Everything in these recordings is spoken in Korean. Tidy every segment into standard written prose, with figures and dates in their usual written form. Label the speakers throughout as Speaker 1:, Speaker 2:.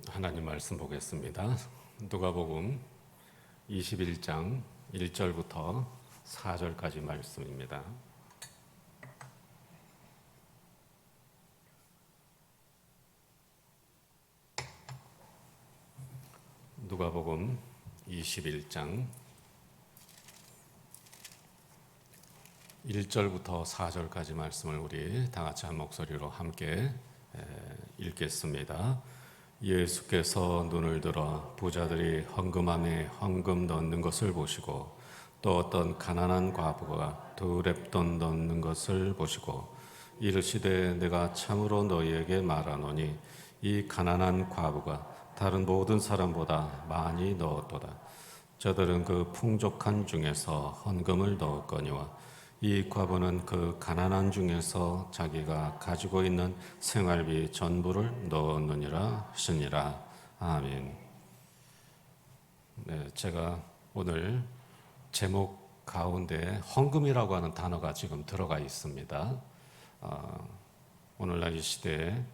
Speaker 1: 하나님 말씀 보겠습니다. 누가복음 21장 1절부터 4절까지 말씀입니다. 누가복음 21장 1절부터 4절까지 말씀을 우리 다 같이 한 목소리로 함께 읽겠습니다. 예수께서 눈을 들어 부자들이 헌금함에 헌금 넣는 것을 보시고 또 어떤 가난한 과부가 2렙돈 넣는 것을 보시고 이르시되 내가 참으로 너희에게 말하노니 이 가난한 과부가 다른 모든 사람보다 많이 넣었도다. 저들은 그 풍족한 중에서 헌금을 넣었거니와 이 과부는 그 가난한 중에서 자기가 가지고 있는 생활비 전부를 넣었느니라 하시니라. 아멘. 네, 제가 오늘 제목 가운데 헌금이라고 하는 단어가 지금 들어가 있습니다. 오늘날 이 시대에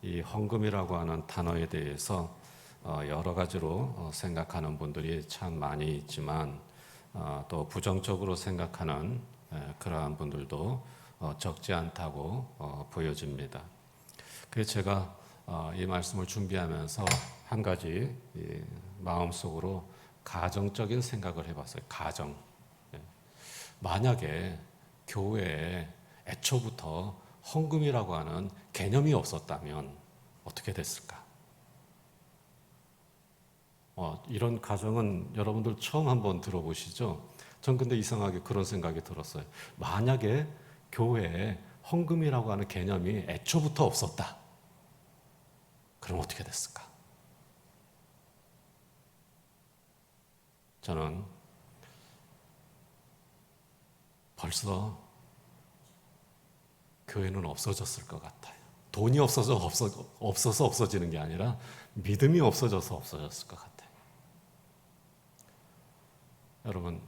Speaker 1: 이 헌금이라고 하는 단어에 대해서 여러 가지로 생각하는 분들이 참 많이 있지만 또 부정적으로 생각하는 그러한 분들도 적지 않다고 보여집니다. 그래서 제가 이 말씀을 준비하면서 한 가지 마음속으로 가정적인 생각을 해봤어요. 가정. 만약에 교회에 애초부터 헌금이라고 하는 개념이 없었다면 어떻게 됐을까? 이런 가정은 여러분들 처음 한번 들어보시죠? 전 근데 이상하게 그런 생각이 들었어요. 만약에 교회에 헌금이라고 하는 개념이 애초부터 없었다. 그럼 어떻게 됐을까? 저는 벌써 교회는 없어졌을 것 같아요. 돈이 없어서 없어지는 게 아니라 믿음이 없어져서 없어졌을 것 같아요. 여러분,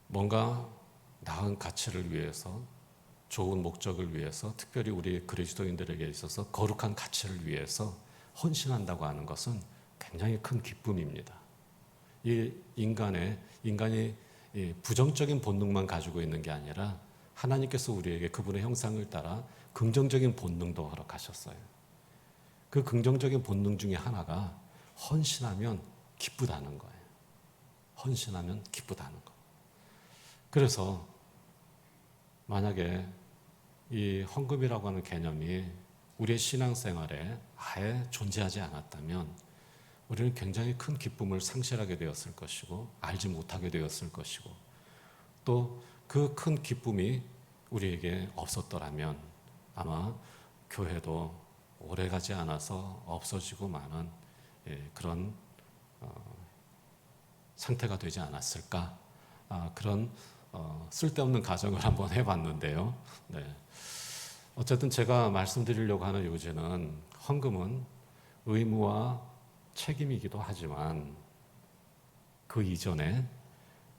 Speaker 1: 뭔가 나은 가치를 위해서, 좋은 목적을 위해서, 특별히 우리 그리스도인들에게 있어서 거룩한 가치를 위해서 헌신한다고 하는 것은 굉장히 큰 기쁨입니다. 이 인간이 부정적인 본능만 가지고 있는 게 아니라 하나님께서 우리에게 그분의 형상을 따라 긍정적인 본능도 허락하셨어요. 그 긍정적인 본능 중에 하나가 헌신하면 기쁘다는 거예요. 헌신하면 기쁘다는 거. 그래서 만약에 이 헌금이라고 하는 개념이 우리의 신앙생활에 아예 존재하지 않았다면 우리는 굉장히 큰 기쁨을 상실하게 되었을 것이고 알지 못하게 되었을 것이고 또 그 큰 기쁨이 우리에게 없었더라면 아마 교회도 오래가지 않아서 없어지고 마는 그런 상태가 되지 않았을까? 그런 쓸데없는 가정을 한번 해봤는데요. 네. 어쨌든 제가 말씀드리려고 하는 요지는 헌금은 의무와 책임이기도 하지만 그 이전에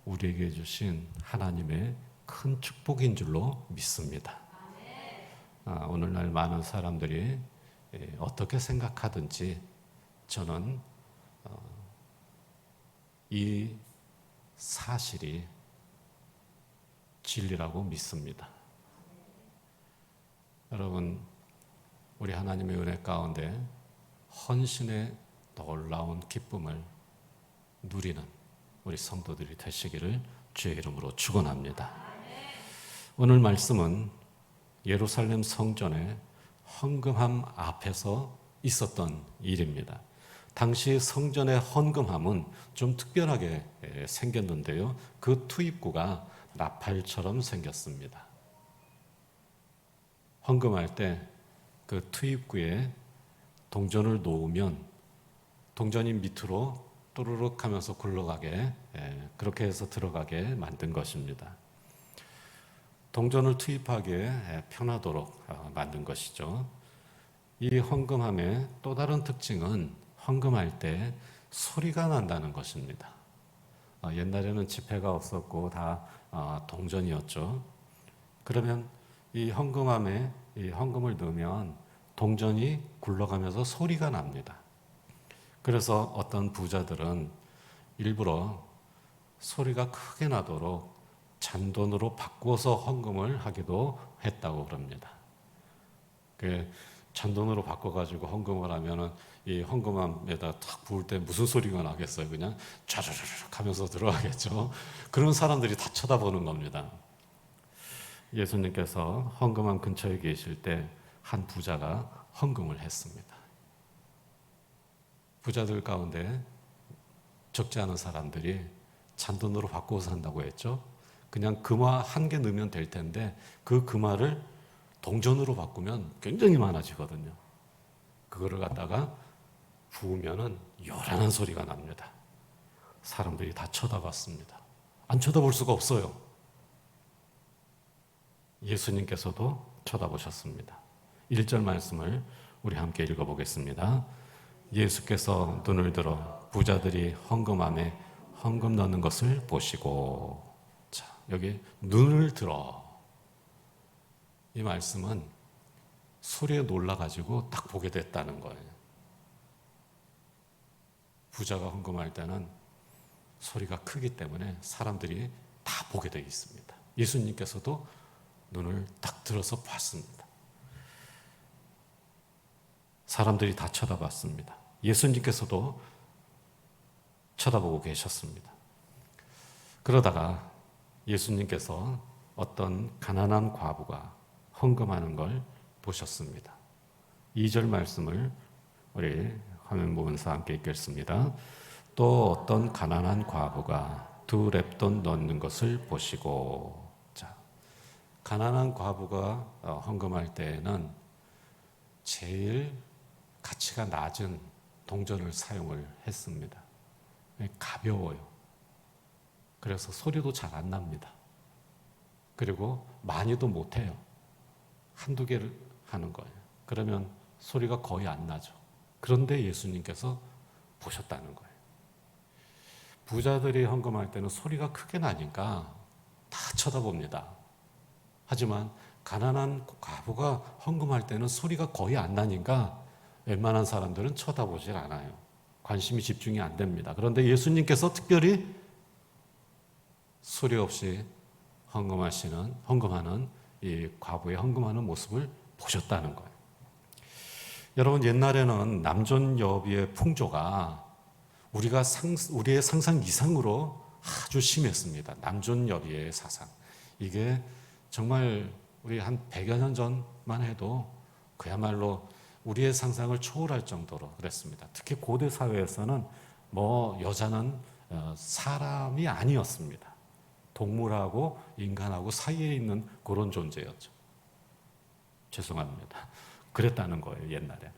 Speaker 1: 우리에게 주신 하나님의 큰 축복인 줄로 믿습니다. 오늘날 많은 사람들이 어떻게 생각하든지 저는 이 사실이 진리라고 믿습니다. 여러분, 우리 하나님의 은혜 가운데 헌신의 놀라운 기쁨을 누리는 우리 성도들이 되시기를 주의 이름으로 축원합니다. 오늘 말씀은 예루살렘 성전의 헌금함 앞에서 있었던 일입니다. 당시 성전의 헌금함은 좀 특별하게 생겼는데요. 그 투입구가 나팔처럼 생겼습니다. 헌금할 때 그 투입구에 동전을 놓으면 동전이 밑으로 또르륵 하면서 굴러가게 그렇게 해서 들어가게 만든 것입니다. 동전을 투입하기에 편하도록 만든 것이죠. 이 헌금함의 또 다른 특징은 헌금할 때 소리가 난다는 것입니다. 옛날에는 지폐가 없었고 다 동전이었죠. 그러면 이 헌금함에 이 헌금을 넣으면 동전이 굴러가면서 소리가 납니다. 그래서 어떤 부자들은 일부러 소리가 크게 나도록 잔돈으로 바꿔서 헌금을 하기도 했다고 그럽니다. 그 잔돈으로 바꿔가지고 헌금을 하면은 이 헌금함에다 탁 부을 때 무슨 소리가 나겠어요? 그냥 촤르르륵 하면서 들어가겠죠. 그런 사람들이 다 쳐다보는 겁니다. 예수님께서 헌금함 근처에 계실 때 한 부자가 헌금을 했습니다. 부자들 가운데 적지 않은 사람들이 잔돈으로 바꾸어서 산다고 했죠. 그냥 금화 한 개 넣으면 될 텐데 그 금화를 동전으로 바꾸면 굉장히 많아지거든요. 그거를 갖다가 부으면은 요란한 소리가 납니다. 사람들이 다 쳐다봤습니다. 안 쳐다볼 수가 없어요. 예수님께서도 쳐다보셨습니다. 1절 말씀을 우리 함께 읽어보겠습니다. 예수께서 눈을 들어 부자들이 헌금함에 헌금 넣는 것을 보시고, 자, 여기 눈을 들어. 이 말씀은 소리에 놀라가지고 딱 보게 됐다는 거예요. 부자가 헌금할 때는 소리가 크기 때문에 사람들이 다 보게 되어 있습니다. 예수님께서도 눈을 딱 들어서 봤습니다. 사람들이 다 쳐다봤습니다. 예수님께서도 쳐다보고 계셨습니다. 그러다가 예수님께서 어떤 가난한 과부가 헌금하는 걸 보셨습니다. 2절 말씀을 우리 화면 보면서 함께 읽겠습니다. 또 어떤 가난한 과부가 2렙돈 넣는 것을 보시고, 자, 가난한 과부가 헌금할 때에는 제일 가치가 낮은 동전을 사용을 했습니다. 가벼워요. 그래서 소리도 잘 안 납니다. 그리고 많이도 못해요. 한두 개를 하는 거예요. 그러면 소리가 거의 안 나죠. 그런데 예수님께서 보셨다는 거예요. 부자들이 헌금할 때는 소리가 크게 나니까 다 쳐다봅니다. 하지만 가난한 과부가 헌금할 때는 소리가 거의 안 나니까 웬만한 사람들은 쳐다보질 않아요. 관심이 집중이 안 됩니다. 그런데 예수님께서 특별히 소리 없이 헌금하는 이 과부의 헌금하는 모습을 보셨다는 거예요. 여러분, 옛날에는 남존여비의 풍조가 우리의 상상 이상으로 아주 심했습니다. 남존여비의 사상. 이게 정말 우리 한 100여 년 전만 해도 그야말로 우리의 상상을 초월할 정도로 그랬습니다. 특히 고대 사회에서는 여자는 사람이 아니었습니다. 동물하고 인간하고 사이에 있는 그런 존재였죠. 죄송합니다. 그랬다는 거예요, 옛날에는.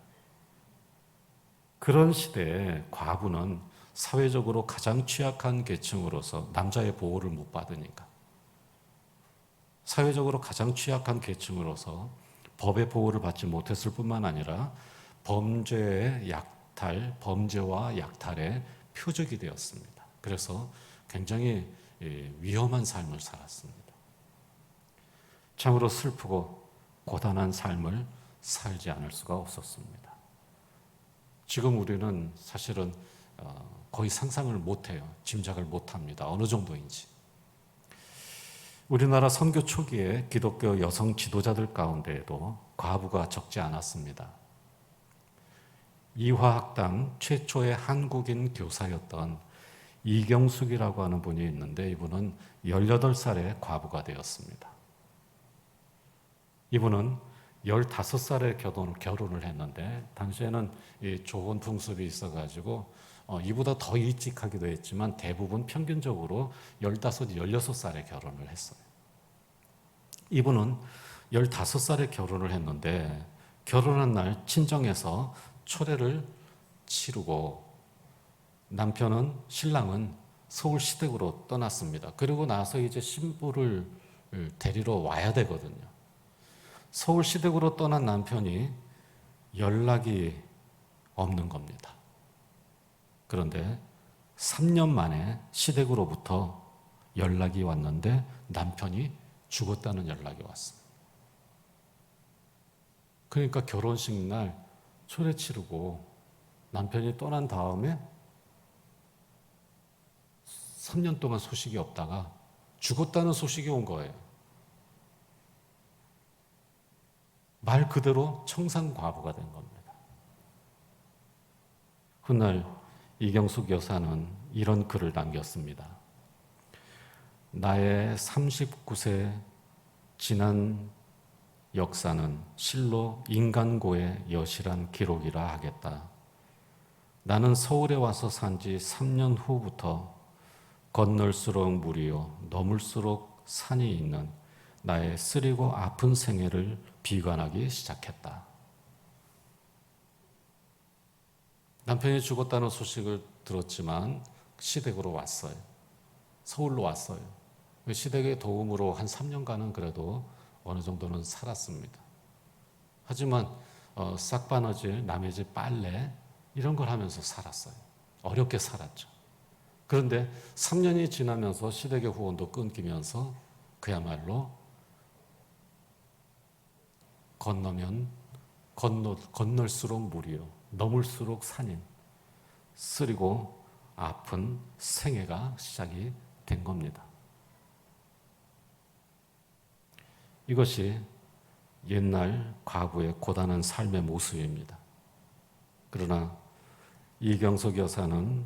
Speaker 1: 그런 시대에 과부는 사회적으로 가장 취약한 계층으로서 남자의 보호를 못 받으니까 사회적으로 가장 취약한 계층으로서 법의 보호를 받지 못했을 뿐만 아니라 범죄와 약탈의 표적이 되었습니다. 그래서 굉장히 위험한 삶을 살았습니다. 참으로 슬프고 고단한 삶을 살지 않을 수가 없었습니다. 지금 우리는 사실은 거의 상상을 못해요. 짐작을 못합니다. 어느 정도인지. 우리나라 선교 초기에 기독교 여성 지도자들 가운데에도 과부가 적지 않았습니다. 이화학당 최초의 한국인 교사였던 이경숙이라고 하는 분이 있는데 이분은 18살에 과부가 되었습니다. 이분은 15살에 결혼을 했는데 당시에는 좋은 풍습이 있어가지고 이보다 더 일찍 하기도 했지만 대부분 평균적으로 15, 16살에 결혼을 했어요. 이분은 15살에 결혼을 했는데 결혼한 날 친정에서 초례를 치르고 신랑은 서울 시댁으로 떠났습니다. 그리고 나서 이제 신부를 데리러 와야 되거든요. 서울 시댁으로 떠난 남편이 연락이 없는 겁니다. 그런데 3년 만에 시댁으로부터 연락이 왔는데 남편이 죽었다는 연락이 왔습니다. 그러니까 결혼식 날 초대 치르고 남편이 떠난 다음에 3년 동안 소식이 없다가 죽었다는 소식이 온 거예요. 말 그대로 청산과부가 된 겁니다. 훗날 이경숙 여사는 이런 글을 남겼습니다. 나의 39세 지난 역사는 실로 인간고의 여실한 기록이라 하겠다. 나는 서울에 와서 산 지 3년 후부터 건널수록 물이요 넘을수록 산이 있는 나의 쓰리고 아픈 생애를 비관하기 시작했다. 남편이 죽었다는 소식을 들었지만 시댁으로 왔어요. 서울로 왔어요. 시댁의 도움으로 한 3년간은 그래도 어느 정도는 살았습니다. 하지만 싹바느질, 남의 집 빨래 이런 걸 하면서 살았어요. 어렵게 살았죠. 그런데 3년이 지나면서 시댁의 후원도 끊기면서 그야말로 건널수록 물이요 넘을수록 산인 쓰리고 아픈 생애가 시작이 된 겁니다. 이것이 옛날 과부의 고단한 삶의 모습입니다. 그러나 이경석 여사는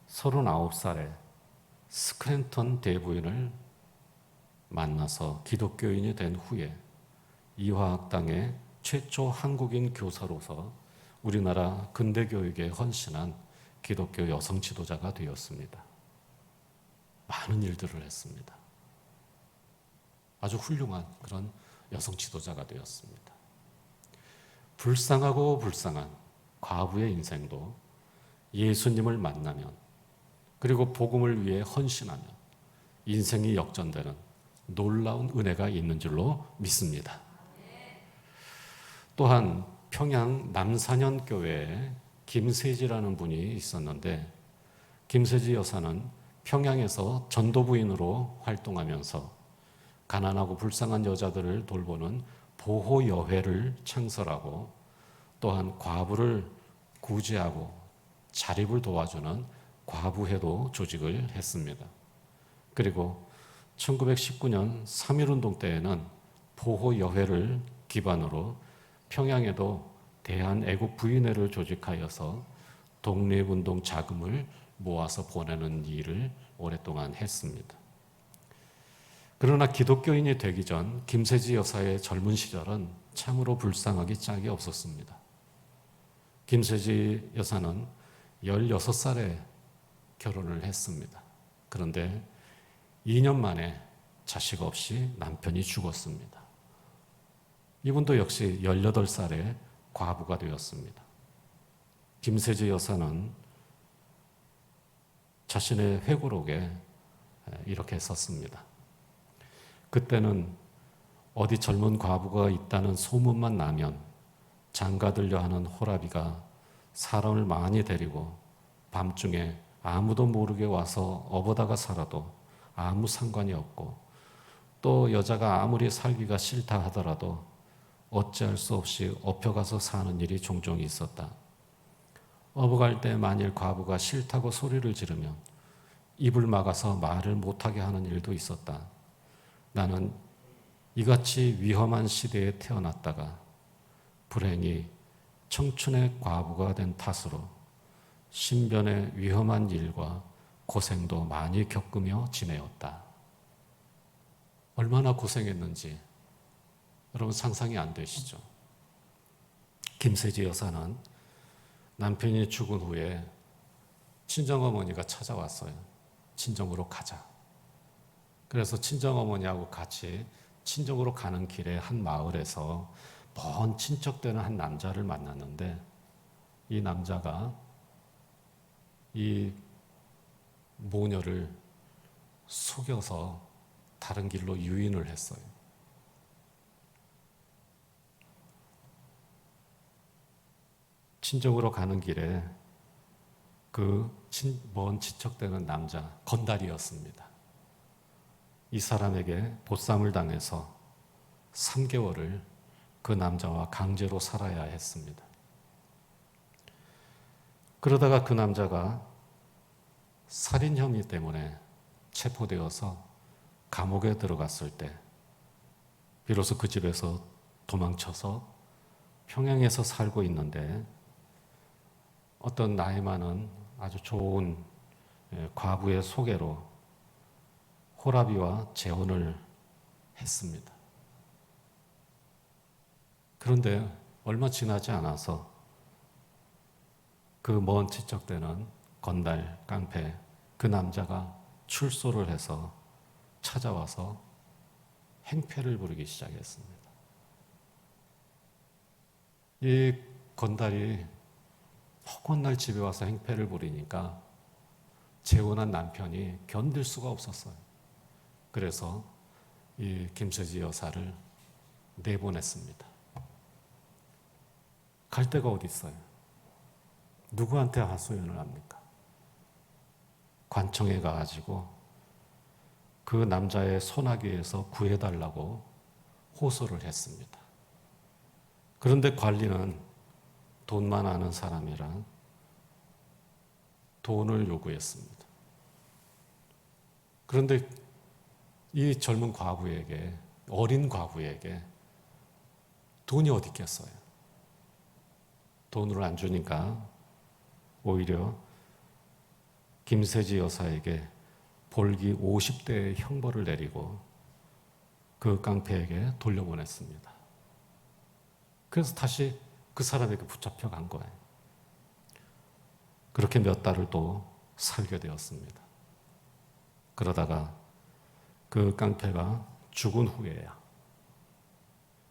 Speaker 1: 39살에 스크랜턴 대부인을 만나서 기독교인이 된 후에 이화학당의 최초 한국인 교사로서 우리나라 근대교육에 헌신한 기독교 여성 지도자가 되었습니다. 많은 일들을 했습니다. 아주 훌륭한 그런 여성 지도자가 되었습니다. 불쌍하고 불쌍한 과부의 인생도 예수님을 만나면 그리고 복음을 위해 헌신하면 인생이 역전되는 놀라운 은혜가 있는 줄로 믿습니다. 또한 평양 남산현 교회에 김세지라는 분이 있었는데 김세지 여사는 평양에서 전도부인으로 활동하면서 가난하고 불쌍한 여자들을 돌보는 보호여회를 창설하고 또한 과부를 구제하고 자립을 도와주는 과부회도 조직을 했습니다. 그리고 1919년 3.1운동 때에는 보호여회를 기반으로 평양에도 대한애국부인회를 조직하여서 독립운동 자금을 모아서 보내는 일을 오랫동안 했습니다. 그러나 기독교인이 되기 전 김세지 여사의 젊은 시절은 참으로 불쌍하기 짝이 없었습니다. 김세지 여사는 16살에 결혼을 했습니다. 그런데 2년 만에 자식 없이 남편이 죽었습니다. 이분도 역시 18살에 과부가 되었습니다. 김세지 여사는 자신의 회고록에 이렇게 썼습니다. 그때는 어디 젊은 과부가 있다는 소문만 나면 장가들려 하는 호라비가 사람을 많이 데리고 밤중에 아무도 모르게 와서 업어다가 살아도 아무 상관이 없고 또 여자가 아무리 살기가 싫다 하더라도 어찌할 수 없이 업혀가서 사는 일이 종종 있었다. 업어갈 때 만일 과부가 싫다고 소리를 지르면 입을 막아서 말을 못하게 하는 일도 있었다. 나는 이같이 위험한 시대에 태어났다가 불행히 청춘의 과부가 된 탓으로 신변의 위험한 일과 고생도 많이 겪으며 지내었다. 얼마나 고생했는지 여러분 상상이 안 되시죠? 김세지 여사는 남편이 죽은 후에 친정어머니가 찾아왔어요. 친정으로 가자. 그래서 친정어머니하고 같이 친정으로 가는 길에 한 마을에서 먼 친척 되는 한 남자를 만났는데 이 남자가 이 모녀를 속여서 다른 길로 유인을 했어요. 친정으로 가는 길에 그 먼 친척되는 남자 건달이었습니다. 이 사람에게 보쌈을 당해서 3개월을 그 남자와 강제로 살아야 했습니다. 그러다가 그 남자가 살인 혐의 때문에 체포되어서 감옥에 들어갔을 때 비로소 그 집에서 도망쳐서 평양에서 살고 있는데 어떤 나이 많은 아주 좋은 과부의 소개로 호라비와 재혼을 했습니다. 그런데 얼마 지나지 않아서 그 먼 지적되는 건달, 깡패, 그 남자가 출소를 해서 찾아와서 행패를 부리기 시작했습니다. 이 건달이 허건날 집에 와서 행패를 부리니까 재혼한 남편이 견딜 수가 없었어요. 그래서 이 김서지 여사를 내보냈습니다. 갈 데가 어디 있어요? 누구한테 하소연을 합니까? 관청에 가가지고 그 남자의 소나기에서 구해달라고 호소를 했습니다. 그런데 관리는 돈만 아는 사람이라 돈을 요구했습니다. 그런데 이 젊은 과부에게, 어린 과부에게 돈이 어디 있겠어요? 돈을 안 주니까 오히려 김세지 여사에게 벌기 50대의 형벌을 내리고 그 깡패에게 돌려보냈습니다. 그래서 다시 그 사람에게 붙잡혀 간 거예요. 그렇게 몇 달을 또 살게 되었습니다. 그러다가 그 깡패가 죽은 후에야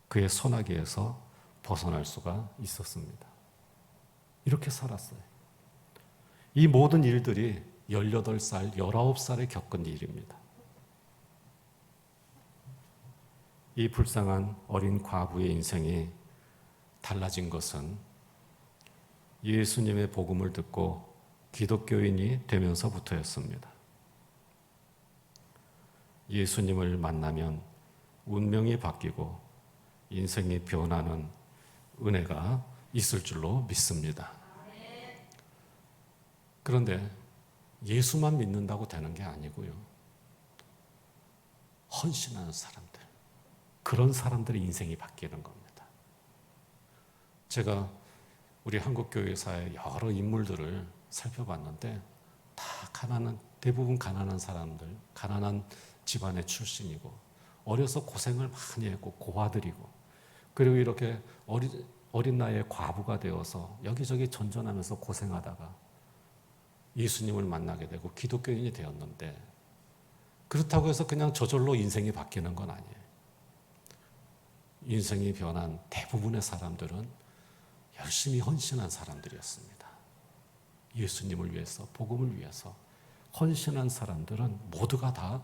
Speaker 1: 그의 소나기에서 벗어날 수가 있었습니다. 이렇게 살았어요. 이 모든 일들이 18살, 19살에 겪은 일입니다. 이 불쌍한 어린 과부의 인생이 달라진 것은 예수님의 복음을 듣고 기독교인이 되면서부터였습니다. 예수님을 만나면 운명이 바뀌고 인생이 변하는 은혜가 있을 줄로 믿습니다. 그런데 예수만 믿는다고 되는 게 아니고요. 헌신하는 사람들, 그런 사람들의 인생이 바뀌는 겁니다. 제가 우리 한국교회사의 여러 인물들을 살펴봤는데 다 대부분 가난한 사람들, 가난한 집안의 출신이고 어려서 고생을 많이 했고 고아들이고 그리고 이렇게 어린 나이에 과부가 되어서 여기저기 전전하면서 고생하다가 예수님을 만나게 되고 기독교인이 되었는데 그렇다고 해서 그냥 저절로 인생이 바뀌는 건 아니에요. 인생이 변한 대부분의 사람들은 열심히 헌신한 사람들이었습니다. 예수님을 위해서, 복음을 위해서 헌신한 사람들은 모두가 다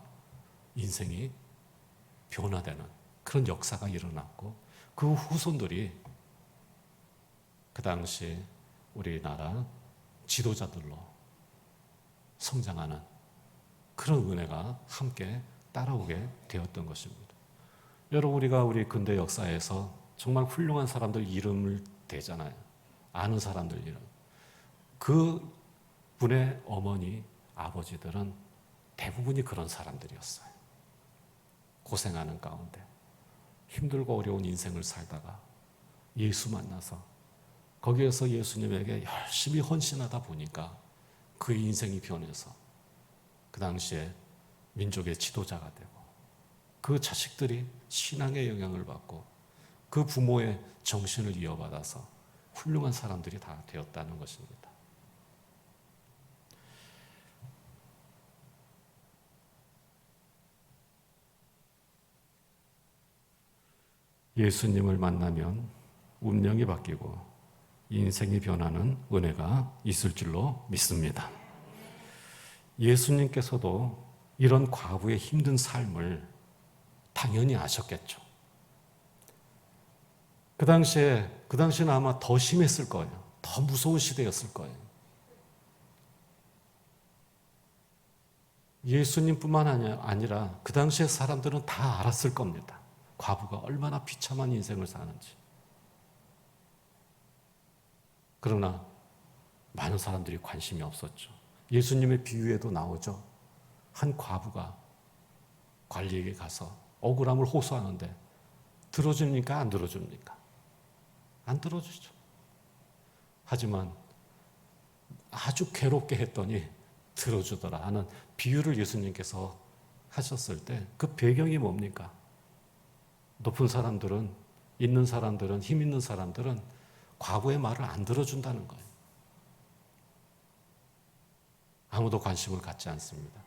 Speaker 1: 인생이 변화되는 그런 역사가 일어났고 그 후손들이 그 당시 우리나라 지도자들로 성장하는 그런 은혜가 함께 따라오게 되었던 것입니다. 여러분 우리 근대 역사에서 정말 훌륭한 사람들 이름을 대잖아요. 아는 사람들 이름. 그 분의 어머니, 아버지들은 대부분이 그런 사람들이었어요. 고생하는 가운데 힘들고 어려운 인생을 살다가 예수 만나서 거기에서 예수님에게 열심히 헌신하다 보니까 그 인생이 변해서 그 당시에 민족의 지도자가 되고 그 자식들이 신앙의 영향을 받고 그 부모의 정신을 이어받아서 훌륭한 사람들이 다 되었다는 것입니다. 예수님을 만나면 운명이 바뀌고 인생이 변하는 은혜가 있을 줄로 믿습니다. 예수님께서도 이런 과부의 힘든 삶을 당연히 아셨겠죠. 그 당시에는 아마 더 심했을 거예요. 더 무서운 시대였을 거예요. 예수님뿐만 아니라 그 당시의 사람들은 다 알았을 겁니다. 과부가 얼마나 비참한 인생을 사는지. 그러나 많은 사람들이 관심이 없었죠. 예수님의 비유에도 나오죠. 한 과부가 관리에게 가서 억울함을 호소하는데 들어줍니까? 안 들어줍니까? 안 들어주죠. 하지만 아주 괴롭게 했더니 들어주더라 하는 비유를 예수님께서 하셨을 때 그 배경이 뭡니까? 높은 사람들은, 있는 사람들은, 힘 있는 사람들은 과부의 말을 안 들어준다는 거예요. 아무도 관심을 갖지 않습니다.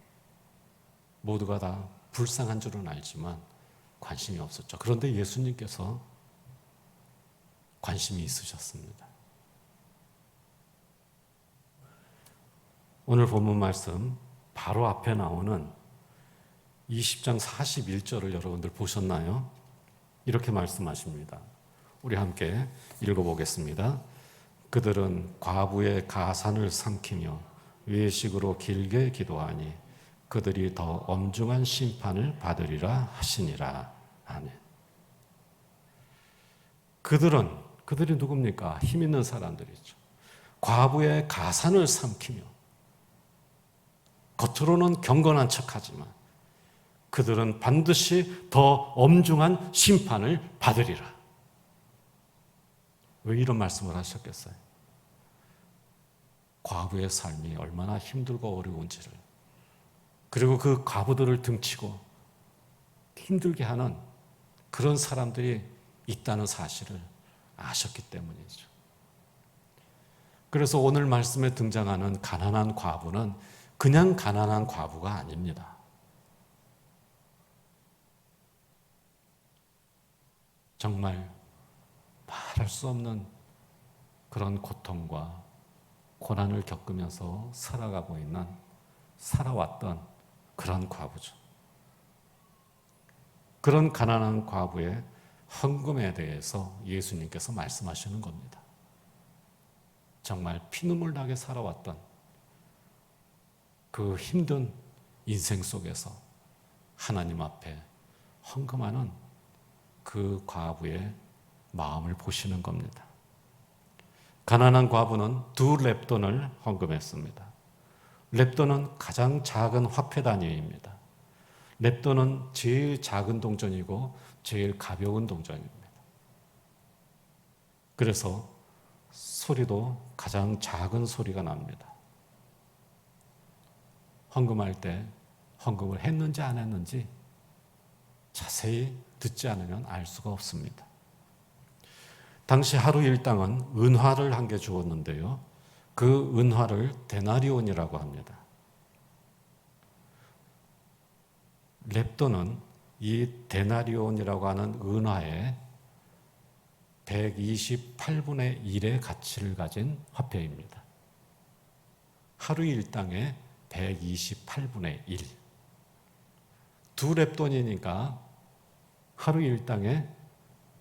Speaker 1: 모두가 다 불쌍한 줄은 알지만 관심이 없었죠. 그런데 예수님께서 관심이 있으셨습니다. 오늘 본문 말씀 바로 앞에 나오는 20장 41절을 여러분들 보셨나요? 이렇게 말씀하십니다. 우리 함께 읽어보겠습니다. 그들은 과부의 가산을 삼키며 외식으로 길게 기도하니 그들이 더 엄중한 심판을 받으리라 하시니라. 아멘. 그들이 누굽니까? 힘 있는 사람들이죠. 과부의 가산을 삼키며 겉으로는 경건한 척하지만 그들은 반드시 더 엄중한 심판을 받으리라. 왜 이런 말씀을 하셨겠어요? 과부의 삶이 얼마나 힘들고 어려운지를, 그리고 그 과부들을 등치고 힘들게 하는 그런 사람들이 있다는 사실을 아셨기 때문이죠. 그래서 오늘 말씀에 등장하는 가난한 과부는 그냥 가난한 과부가 아닙니다. 정말 말할 수 없는 그런 고통과 고난을 겪으면서 살아왔던 그런 과부죠. 그런 가난한 과부의 헌금에 대해서 예수님께서 말씀하시는 겁니다. 정말 피눈물 나게 살아왔던 그 힘든 인생 속에서 하나님 앞에 헌금하는 그 과부의 마음을 보시는 겁니다. 가난한 과부는 2렙돈을 헌금했습니다. 렙돈은 가장 작은 화폐 단위입니다. 렙돈은 제일 작은 동전이고 제일 가벼운 동전입니다. 그래서 소리도 가장 작은 소리가 납니다. 헌금할 때 헌금을 했는지 안 했는지 자세히 듣지 않으면 알 수가 없습니다. 당시 하루 일당은 은화를 한 개 주었는데요. 그 은화를 데나리온이라고 합니다. 렙돈은 이 데나리온이라고 하는 은화의 128분의 1의 가치를 가진 화폐입니다. 하루 일당의 128분의 1. 2렙돈이니까 하루 일당의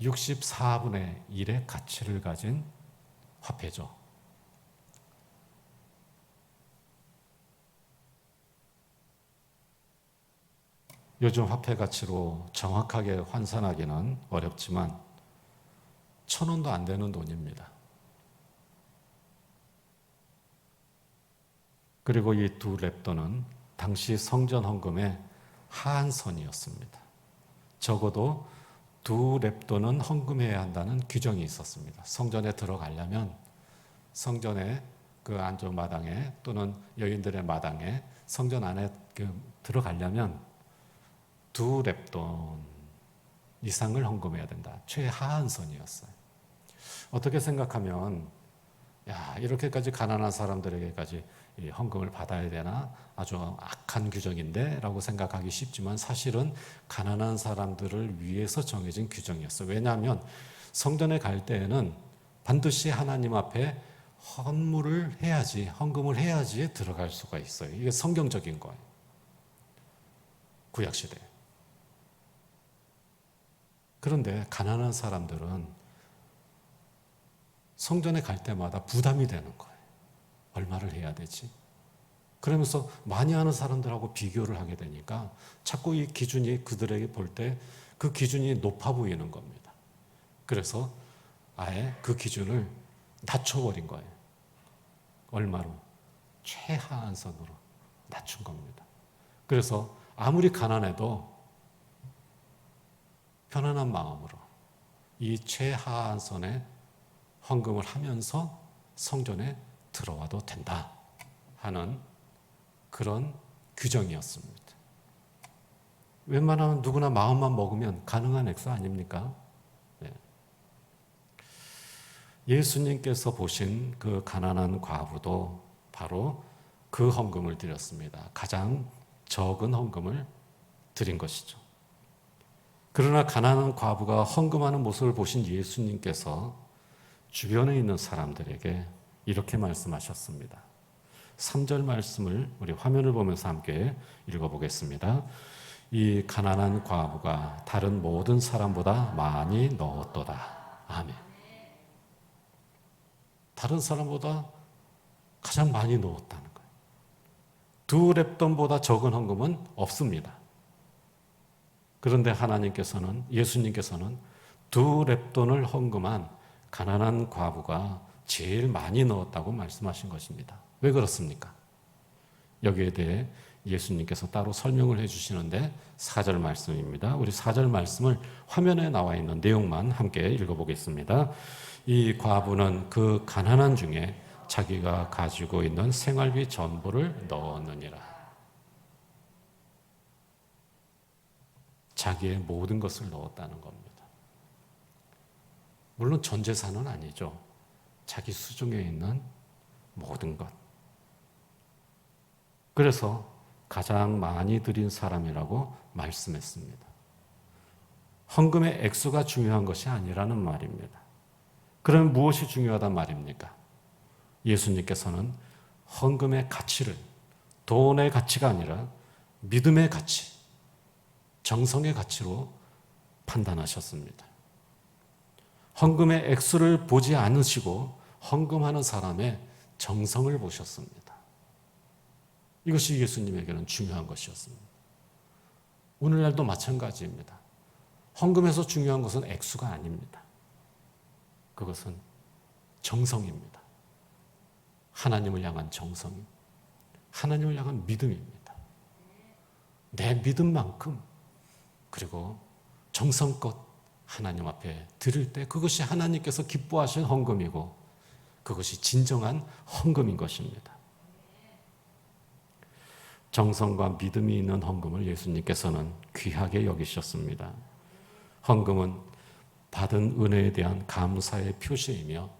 Speaker 1: 64분의 1의 가치를 가진 화폐죠. 요즘 화폐 가치로 정확하게 환산하기는 어렵지만 1,000원도 안 되는 돈입니다. 그리고 이 2렙돈은 당시 성전 헌금의 하한선이었습니다. 적어도 2렙돈은 헌금해야 한다는 규정이 있었습니다. 성전에 들어가려면 성전의 그 안쪽 마당에 또는 여인들의 마당에 성전 안에 들어가려면 2렙돈 이상을 헌금해야 된다. 최하한선이었어요. 어떻게 생각하면 이렇게까지 가난한 사람들에게까지 이 헌금을 받아야 되나? 아주 악한 규정인데? 라고 생각하기 쉽지만 사실은 가난한 사람들을 위해서 정해진 규정이었어요. 왜냐하면 성전에 갈 때에는 반드시 하나님 앞에 헌물을 해야지, 헌금을 해야지 들어갈 수가 있어요. 이게 성경적인 거예요. 구약시대. 그런데 가난한 사람들은 성전에 갈 때마다 부담이 되는 거예요. 얼마를 해야 되지? 그러면서 많이 하는 사람들하고 비교를 하게 되니까 자꾸 이 기준이 그들에게 볼 때 그 기준이 높아 보이는 겁니다. 그래서 아예 그 기준을 낮춰버린 거예요. 얼마로? 최하한 선으로 낮춘 겁니다. 그래서 아무리 가난해도 편안한 마음으로 이 최하한 선에 헌금을 하면서 성전에 들어와도 된다 하는 그런 규정이었습니다. 웬만하면 누구나 마음만 먹으면 가능한 액수 아닙니까? 네. 예수님께서 보신 그 가난한 과부도 바로 그 헌금을 드렸습니다. 가장 적은 헌금을 드린 것이죠. 그러나 가난한 과부가 헌금하는 모습을 보신 예수님께서 주변에 있는 사람들에게 이렇게 말씀하셨습니다. 3절 말씀을 우리 화면을 보면서 함께 읽어보겠습니다. 이 가난한 과부가 다른 모든 사람보다 많이 넣었도다. 아멘. 다른 사람보다 가장 많이 넣었다는 거예요. 두 렙돈보다 적은 헌금은 없습니다. 그런데 하나님께서는, 예수님께서는 두 렙돈을 헌금한 가난한 과부가 제일 많이 넣었다고 말씀하신 것입니다. 왜 그렇습니까? 여기에 대해 예수님께서 따로 설명을 해주시는데 4절 말씀입니다. 우리 4절 말씀을 화면에 나와 있는 내용만 함께 읽어보겠습니다. 이 과부는 그 가난한 중에 자기가 가지고 있는 생활비 전부를 넣었느니라. 자기의 모든 것을 넣었다는 겁니다. 물론 전 재산은 아니죠. 자기 수중에 있는 모든 것. 그래서 가장 많이 드린 사람이라고 말씀했습니다. 헌금의 액수가 중요한 것이 아니라는 말입니다. 그러면 무엇이 중요하단 말입니까? 예수님께서는 헌금의 가치를 돈의 가치가 아니라 믿음의 가치, 정성의 가치로 판단하셨습니다. 헌금의 액수를 보지 않으시고 헌금하는 사람의 정성을 보셨습니다. 이것이 예수님에게는 중요한 것이었습니다. 오늘날도 마찬가지입니다. 헌금에서 중요한 것은 액수가 아닙니다. 그것은 정성입니다. 하나님을 향한 정성, 하나님을 향한 믿음입니다. 내 믿음만큼 그리고 정성껏 하나님 앞에 드릴 때 그것이 하나님께서 기뻐하신 헌금이고 그것이 진정한 헌금인 것입니다. 정성과 믿음이 있는 헌금을 예수님께서는 귀하게 여기셨습니다. 헌금은 받은 은혜에 대한 감사의 표시이며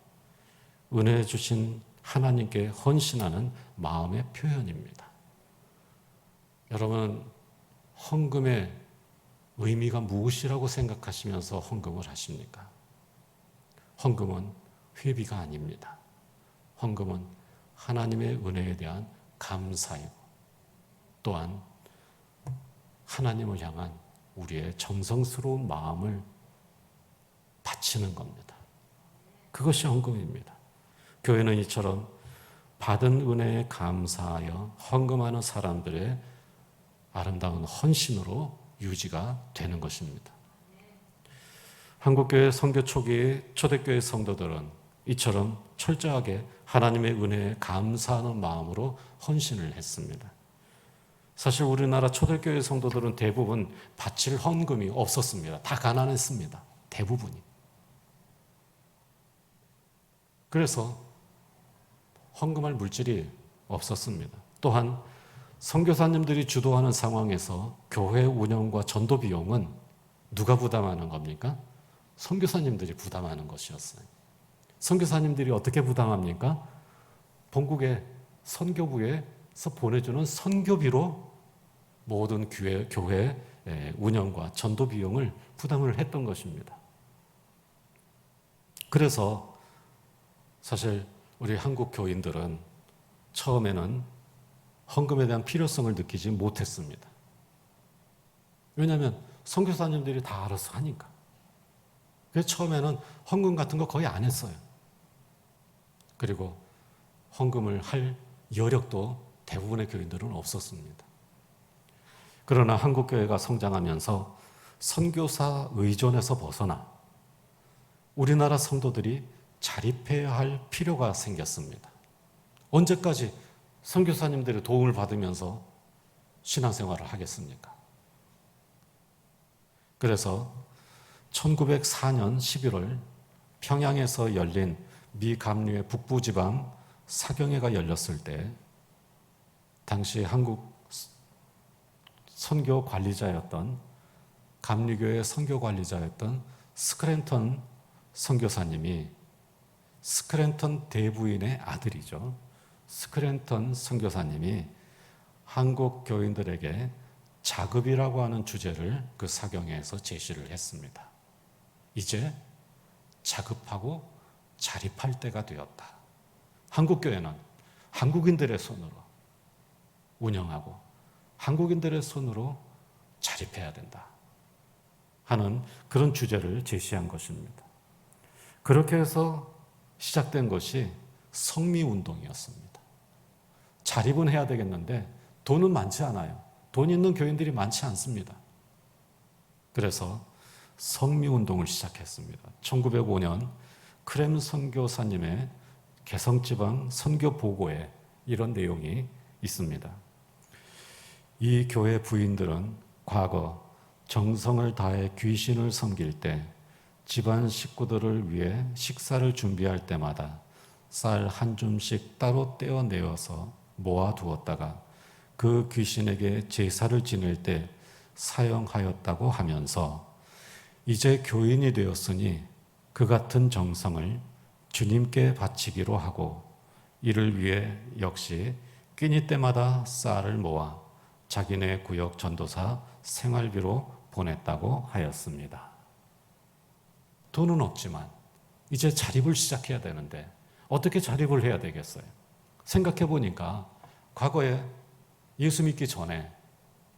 Speaker 1: 은혜 주신 하나님께 헌신하는 마음의 표현입니다. 여러분, 헌금의 의미가 무엇이라고 생각하시면서 헌금을 하십니까? 헌금은 회비가 아닙니다. 헌금은 하나님의 은혜에 대한 감사이고 또한 하나님을 향한 우리의 정성스러운 마음을 바치는 겁니다. 그것이 헌금입니다. 교회는 이처럼 받은 은혜에 감사하여 헌금하는 사람들의 아름다운 헌신으로 유지가 되는 것입니다. 한국교회 선교 초기의 초대교회 성도들은 이처럼 철저하게 하나님의 은혜에 감사하는 마음으로 헌신을 했습니다. 사실 우리나라 초대교회 성도들은 대부분 바칠 헌금이 없었습니다. 다 가난했습니다. 대부분이. 그래서 헌금할 물질이 없었습니다. 또한 선교사님들이 주도하는 상황에서 교회 운영과 전도 비용은 누가 부담하는 겁니까? 선교사님들이 부담하는 것이었어요. 선교사님들이 어떻게 부담합니까? 본국의 선교부에서 보내주는 선교비로 모든 교회 운영과 전도 비용을 부담을 했던 것입니다. 그래서 사실 우리 한국 교인들은 처음에는 헌금에 대한 필요성을 느끼지 못했습니다. 왜냐하면 선교사님들이 다 알아서 하니까. 그래서 처음에는 헌금 같은 거 거의 안 했어요. 그리고 헌금을 할 여력도 대부분의 교인들은 없었습니다. 그러나 한국교회가 성장하면서 선교사 의존에서 벗어나 우리나라 성도들이 자립해야 할 필요가 생겼습니다. 언제까지 선교사님들의 도움을 받으면서 신앙생활을 하겠습니까? 그래서 1904년 11월 평양에서 열린 미 감리회 북부지방 사경회가 열렸을 때 당시 한국 선교 관리자였던 감리교회 선교 관리자였던 스크랜턴 선교사님이 스크랜턴 대부인의 아들이죠. 스크랜턴 선교사님이 한국 교인들에게 자급이라고 하는 주제를 그 사경회에서 제시를 했습니다. 이제 자급하고 자립할 때가 되었다. 한국 교회는 한국인들의 손으로 운영하고 한국인들의 손으로 자립해야 된다 하는 그런 주제를 제시한 것입니다. 그렇게 해서 시작된 것이 성미운동이었습니다. 자립은 해야 되겠는데 돈은 많지 않아요. 돈 있는 교인들이 많지 않습니다. 그래서 성미운동을 시작했습니다. 1905년 크렘 선교사님의 개성지방 선교보고에 이런 내용이 있습니다. 이 교회 부인들은 과거 정성을 다해 귀신을 섬길 때 집안 식구들을 위해 식사를 준비할 때마다 쌀 한 줌씩 따로 떼어내어서 모아두었다가 그 귀신에게 제사를 지낼 때 사용하였다고 하면서 이제 교인이 되었으니 그 같은 정성을 주님께 바치기로 하고 이를 위해 역시 끼니 때마다 쌀을 모아 자기네 구역 전도사 생활비로 보냈다고 하였습니다. 돈은 없지만 이제 자립을 시작해야 되는데 어떻게 자립을 해야 되겠어요? 생각해 보니까 과거에 예수 믿기 전에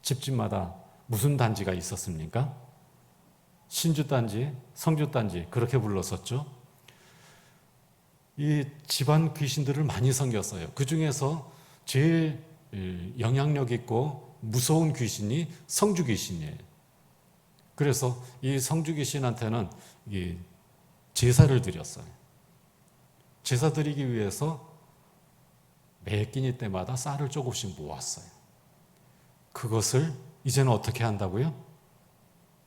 Speaker 1: 집집마다 무슨 단지가 있었습니까? 신주단지, 성주단지 그렇게 불렀었죠. 이 집안 귀신들을 많이 섬겼어요. 그 중에서 제일 영향력 있고 무서운 귀신이 성주 귀신이에요. 그래서 이 성주 귀신한테는 제사를 드렸어요. 제사 드리기 위해서 매 끼니 때마다 쌀을 조금씩 모았어요. 그것을 이제는 어떻게 한다고요?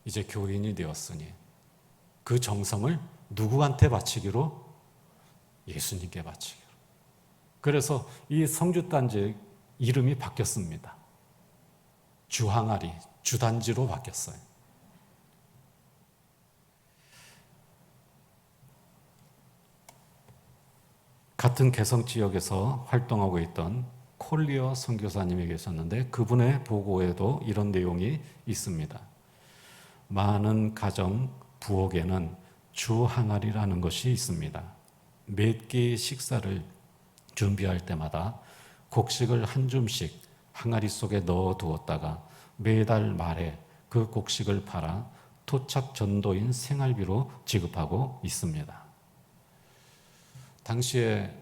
Speaker 1: 이제 교인이 되었으니 그 정성을 누구한테 바치기로? 예수님께 바치기로. 그래서 이 성주단지 이름이 바뀌었습니다. 주항아리, 주단지로 바뀌었어요. 같은 개성 지역에서 활동하고 있던 콜리어 선교사님이 계셨는데 그분의 보고에도 이런 내용이 있습니다. 많은 가정 부엌에는 주항아리라는 것이 있습니다. 몇 끼 식사를 준비할 때마다 곡식을 한 줌씩 항아리 속에 넣어 두었다가 매달 말에 그 곡식을 팔아 토착 전도인 생활비로 지급하고 있습니다. 당시에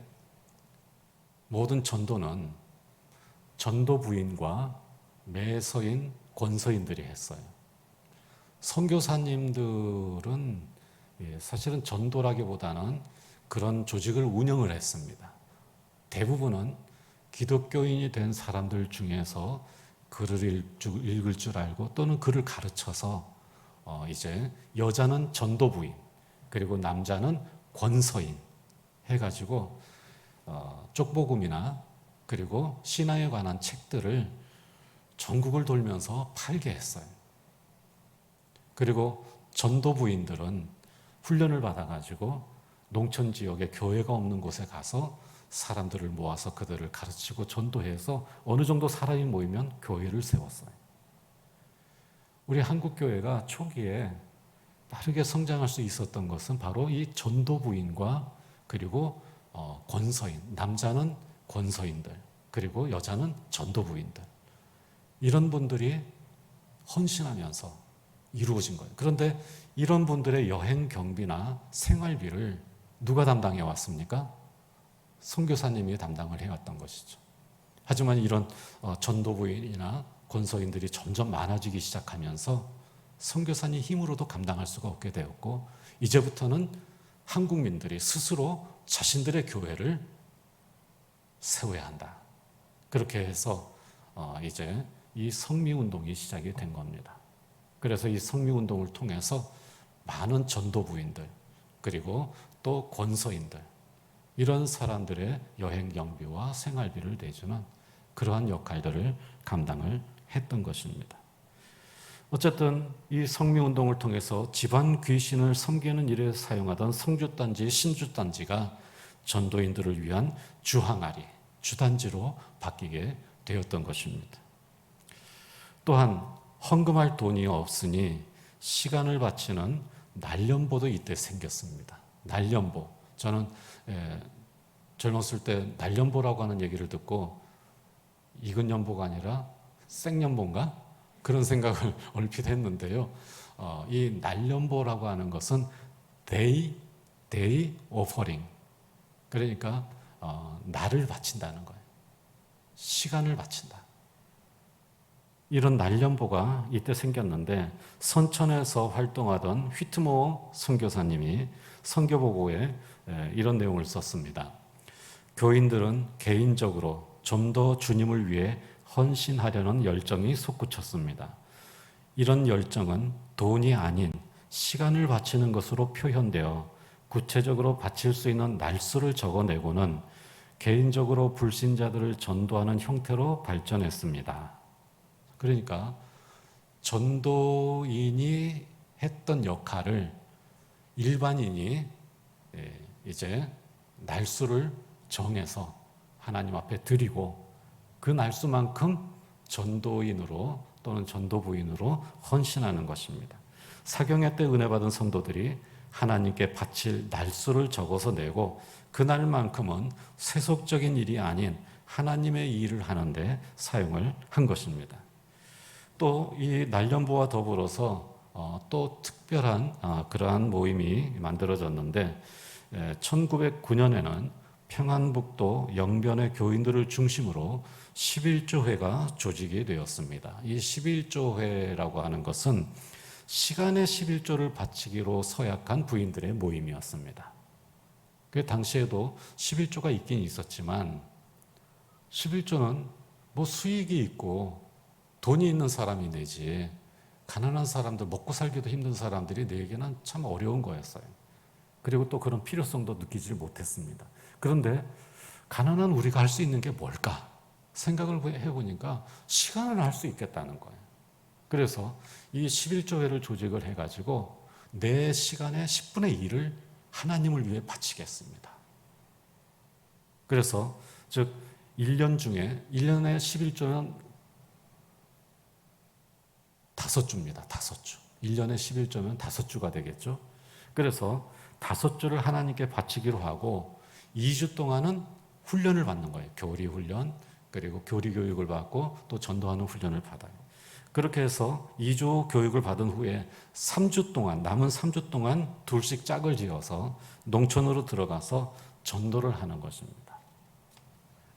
Speaker 1: 모든 전도는 전도 부인과 매서인, 권서인들이 했어요. 선교사님들은 사실은 전도라기보다는 그런 조직을 운영을 했습니다. 대부분은 기독교인이 된 사람들 중에서 글을 읽을 줄 알고 또는 글을 가르쳐서 이제 여자는 전도부인 그리고 남자는 권서인 해가지고 쪽복음이나 그리고 신화에 관한 책들을 전국을 돌면서 팔게 했어요. 그리고 전도부인들은 훈련을 받아가지고 농촌 지역에 교회가 없는 곳에 가서 사람들을 모아서 그들을 가르치고 전도해서 어느 정도 사람이 모이면 교회를 세웠어요. 우리 한국 교회가 초기에 빠르게 성장할 수 있었던 것은 바로 이 전도부인과 그리고 권서인, 남자는 권서인들, 그리고 여자는 전도부인들. 이런 분들이 헌신하면서 이루어진 거예요. 그런데 이런 분들의 여행 경비나 생활비를 누가 담당해 왔습니까? 선교사님이 담당을 해왔던 것이죠. 하지만 이런 전도부인이나 권서인들이 점점 많아지기 시작하면서 선교사님 힘으로도 감당할 수가 없게 되었고 이제부터는 한국민들이 스스로 자신들의 교회를
Speaker 2: 세워야 한다. 그렇게 해서 이제 이 성미운동이 시작이 된 겁니다. 그래서 이 성미운동을 통해서 많은 전도부인들 그리고 또 권서인들 이런 사람들의 여행 경비와 생활비를 내주는 그러한 역할들을 감당을 했던 것입니다. 어쨌든 이 성미운동을 통해서 집안 귀신을 섬기는 일에 사용하던 성주단지, 신주단지가 전도인들을 위한 주항아리, 주단지로 바뀌게 되었던 것입니다. 또한 헌금할 돈이 없으니 시간을 바치는 날연보도 이때 생겼습니다. 날연보. 저는 젊었을 때 날연보라고 하는 얘기를 듣고 익은 연보가 아니라 생연보인가? 그런 생각을 얼핏 했는데요. 이 날연보라고 하는 것은 day offering. 그러니까 날을 바친다는 거예요. 시간을 바친다. 이런 날연보가 이때 생겼는데 선천에서 활동하던 휘트모어 선교사님이 선교보고에 이런 내용을 썼습니다. 교인들은 개인적으로 좀 더 주님을 위해 헌신하려는 열정이 솟구쳤습니다. 이런 열정은 돈이 아닌 시간을 바치는 것으로 표현되어 구체적으로 바칠 수 있는 날수를 적어내고는 개인적으로 불신자들을 전도하는 형태로 발전했습니다. 그러니까 전도인이 했던 역할을 일반인이 이제 날수를 정해서 하나님 앞에 드리고 그 날수만큼 전도인으로 또는 전도부인으로 헌신하는 것입니다. 사경회 때 은혜 받은 성도들이 하나님께 바칠 날수를 적어서 내고 그날만큼은 세속적인 일이 아닌 하나님의 일을 하는데 사용을 한 것입니다. 또 이 날연보와 더불어서 또 특별한 그러한 모임이 만들어졌는데 1909년에는 평안북도 영변의 교인들을 중심으로 11조회가 조직이 되었습니다. 이 11조회라고 하는 것은 시간의 11조를 바치기로 서약한 부인들의 모임이었습니다. 그 당시에도 11조가 있긴 있었지만 11조는 뭐 수익이 있고 돈이 있는 사람이 내지 가난한 사람들, 먹고 살기도 힘든 사람들이 내기는 참 어려운 거였어요. 그리고 또 그런 필요성도 느끼지 못했습니다. 그런데 가난한 우리가 할 수 있는 게 뭘까? 생각을 해보니까 시간을 할 수 있겠다는 거예요. 그래서 이 11조회를 조직을 해가지고 내 시간의 10분의 1을 하나님을 위해 바치겠습니다. 그래서 즉 1년 중에 1년에 11조는 5주입니다. 5주. 1년에 11조면 5주가 되겠죠. 그래서 5주를 하나님께 바치기로 하고 2주 동안은 훈련을 받는 거예요. 교리 훈련, 그리고 교리 교육을 받고 또 전도하는 훈련을 받아요. 그렇게 해서 2주 교육을 받은 후에 3주 동안, 남은 3주 동안 둘씩 짝을 지어서 농촌으로 들어가서 전도를 하는 것입니다.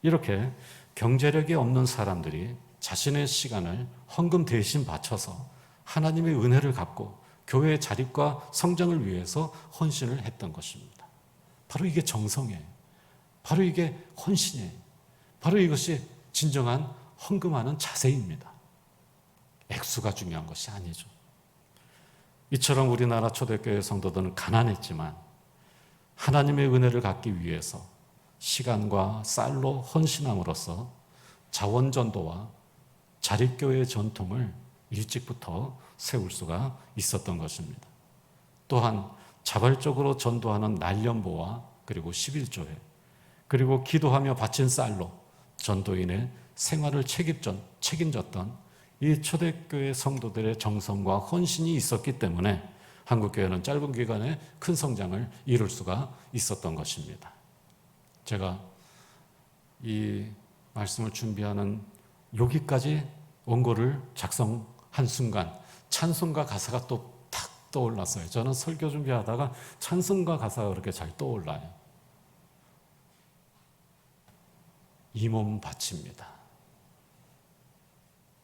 Speaker 2: 이렇게 경제력이 없는 사람들이 자신의 시간을 헌금 대신 바쳐서 하나님의 은혜를 갚고 교회의 자립과 성장을 위해서 헌신을 했던 것입니다. 바로 이게 정성이에요. 바로 이게 헌신이에요. 바로 이것이 진정한 헌금하는 자세입니다. 액수가 중요한 것이 아니죠. 이처럼 우리나라 초대교회 성도들은 가난했지만 하나님의 은혜를 갖기 위해서 시간과 쌀로 헌신함으로써 자원전도와 자립교회의 전통을 일찍부터 세울 수가 있었던 것입니다. 또한 자발적으로 전도하는 날연보와 그리고 11조회 그리고 기도하며 바친 쌀로 전도인의 생활을 책임졌던 이 초대교회 성도들의 정성과 헌신이 있었기 때문에 한국교회는 짧은 기간에 큰 성장을 이룰 수가 있었던 것입니다. 제가 이 말씀을 준비하는 여기까지 원고를 작성한 순간 찬송가 가사가 또 탁 떠올랐어요. 저는 설교 준비하다가 찬송가 가사가 그렇게 잘 떠올라요. 이 몸 바칩니다.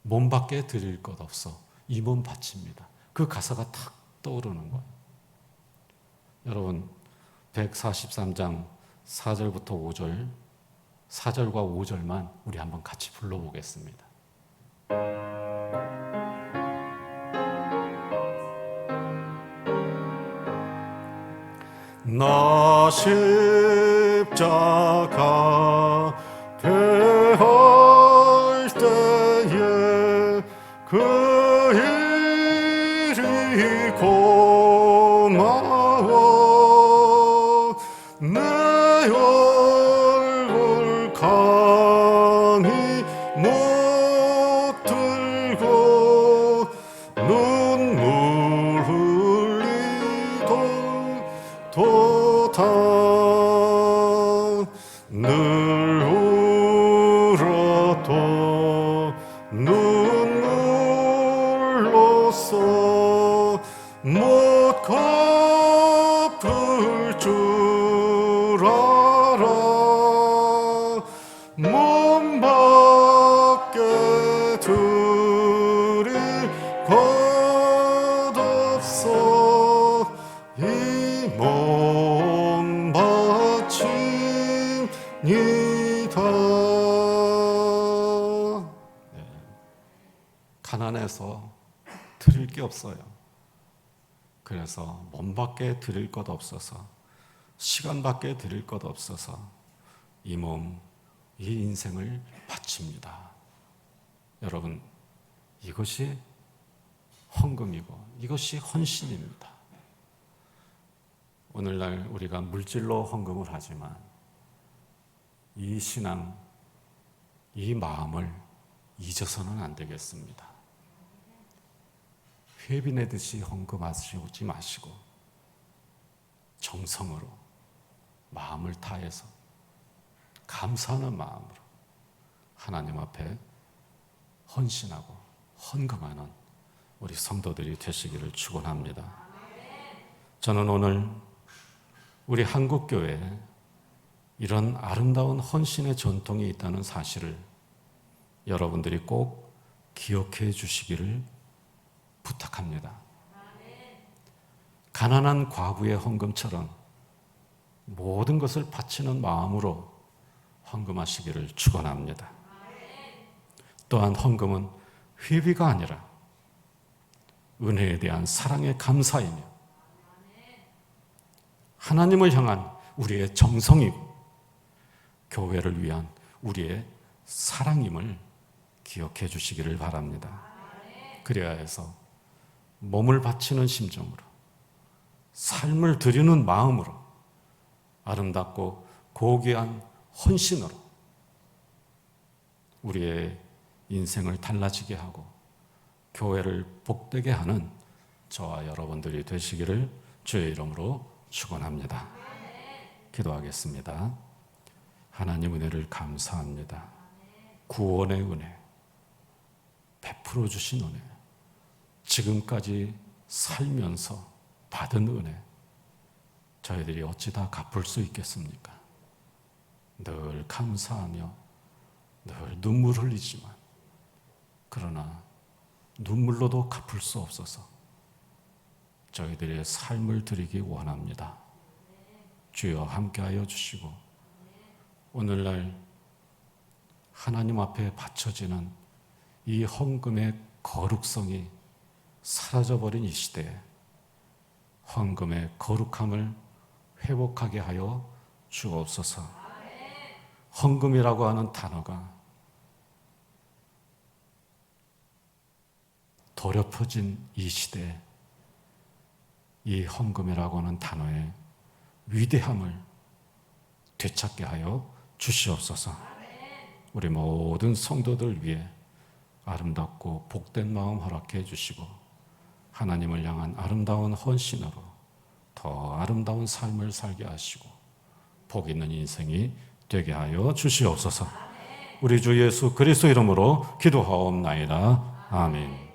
Speaker 2: 몸밖에 드릴 것 없어. 이 몸 바칩니다. 그 가사가 탁 떠오르는 거예요. 여러분 143장 4절부터 5절 4절과 5절만 우리 한번 같이 불러보겠습니다.
Speaker 1: 나 십자가 대할 때에 그 일이 고마워 내 얼굴 감히 못 들고 눈물 흘리고 도다 늘 울어도 눈물로써 못 갚을 줄 알아 몸 밖에 드릴 것 없어 이 몸 바칩니다. 가난해서 드릴 게 없어요. 그래서 몸밖에 드릴 것 없어서 시간밖에 드릴 것 없어서 이 몸, 이 인생을 바칩니다. 여러분, 이것이 헌금이고 이것이 헌신입니다. 오늘날 우리가 물질로 헌금을 하지만 이 신앙, 이 마음을 잊어서는 안 되겠습니다. 회비 내듯이 헌금하시지 마시고 정성으로 마음을 다해서 감사하는 마음으로 하나님 앞에 헌신하고 헌금하는 우리 성도들이 되시기를 축원합니다. 저는 오늘 우리 한국교회에 이런 아름다운 헌신의 전통이 있다는 사실을 여러분들이 꼭 기억해 주시기를 부탁합니다. 가난한 과부의 헌금처럼 모든 것을 바치는 마음으로 헌금하시기를 축원합니다. 또한 헌금은 회비가 아니라 은혜에 대한 사랑의 감사이며 하나님을 향한 우리의 정성이고 교회를 위한 우리의 사랑임을 기억해 주시기를 바랍니다. 그래야 해서 몸을 바치는 심정으로 삶을 드리는 마음으로 아름답고 고귀한 헌신으로 우리의 인생을 달라지게 하고 교회를 복되게 하는 저와 여러분들이 되시기를 주의 이름으로 축원합니다. 기도하겠습니다. 하나님 은혜를 감사합니다. 구원의 은혜, 베풀어 주신 은혜, 지금까지 살면서 받은 은혜, 저희들이 어찌 다 갚을 수 있겠습니까? 늘 감사하며 늘 눈물 흘리지만 그러나 눈물로도 갚을 수 없어서 저희들의 삶을 드리기 원합니다. 주여 함께하여 주시고 오늘날 하나님 앞에 바쳐지는 이 헌금의 거룩성이 사라져버린 이 시대에 헌금의 거룩함을 회복하게 하여 주옵소서. 헌금이라고 하는 단어가 더럽혀진 이 시대에 이 헌금이라고 하는 단어의 위대함을 되찾게 하여 주시옵소서. 우리 모든 성도들 위해 아름답고 복된 마음 허락해 주시고 하나님을 향한 아름다운 헌신으로 더 아름다운 삶을 살게 하시고 복 있는 인생이 되게 하여 주시옵소서. 우리 주 예수 그리스도 이름으로 기도하옵나이다. 아멘.